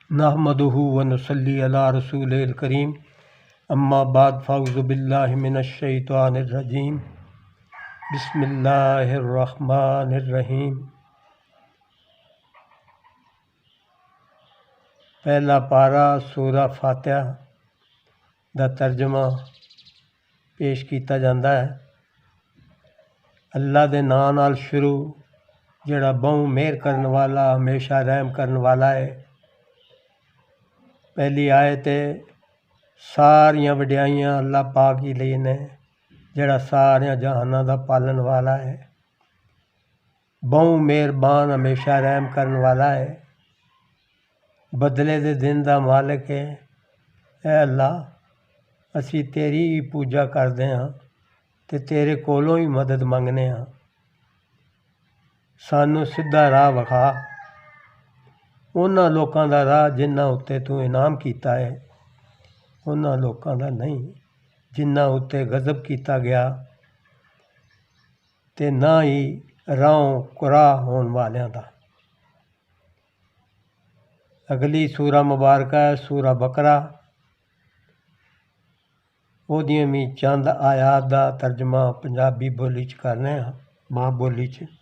नहमदुहु व नुसल्ली अला रसूलिल करीम अम्मा बाद फ़ाउज़ु बिल्लाहि मिनश शैतानिर रजीम बिस्मिल्लाहिर रहमानिर रहीम। पहला पारा सूरा फातिहा दा तर्जमा पेश किया जाता है। अल्लाह दे नाम नाल शुरू जिहड़ा बहु मेहर करन वाला हमेशा रहम करन वाला है। पहली आयत है सारियां वड्याइयां अल्लाह पाक ही लई ने जिहड़ा सारियां जहानां दा पालन वाला है, बहु मेहरबान हमेशा रहम करन वाला है, बदले दे दिन दा मालिक है। ऐ अल्लाह असी तेरी ही पूजा करदे हां ते तेरे कोलों ही मदद मंगने हां। सानू सीधा राह विखा, उन्हां लोकां दा राह जिन्हां उत्ते तू इनाम कीता है, उन्हां लोकां दा नहीं जिन्हां उत्ते गज़ब कीता गया ते ना ही राहों कुराह होण वालियां दा। अगली सूरा मुबारक है सूरा बकरा। ओहदियां भी चंद आयात दा तर्जमा पंजाबी बोली च करने हां, मां बोली च।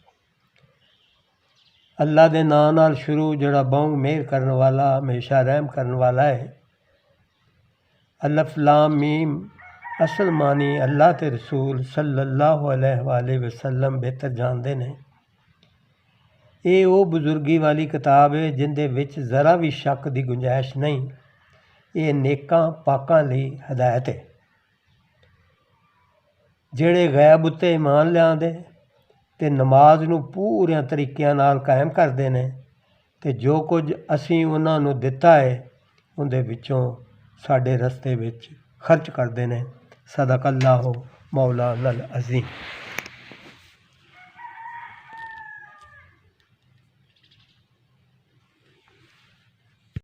अल्लाह दे नाम नाल शुरू जिहड़ा बहु मेहर करन वाला हमेशा रहम करन वाला है। अलिफ लाम मीम असल मानी अल्लाह ते रसूल सल्लल्लाहु अलैहि वसल्लम बेहतर जानते ने। ये वो बुजुर्गी वाली किताब है जिंदे विच ज़रा भी शक की गुंजाइश नहीं। ये नेकां पाकां लई हदायत है जिहड़े गैब उत्ते ईमान लिआंदे ते नमाज नूं पूरे तरीक़िਆਂ नाल कायम करदे ने ते जो कुछ असीं उन्हां नूं दित्ता है उहदे विचों साडे रस्ते विच खर्च करदे ने। सदक अल्लाहु मौलाना अल अज़ीम।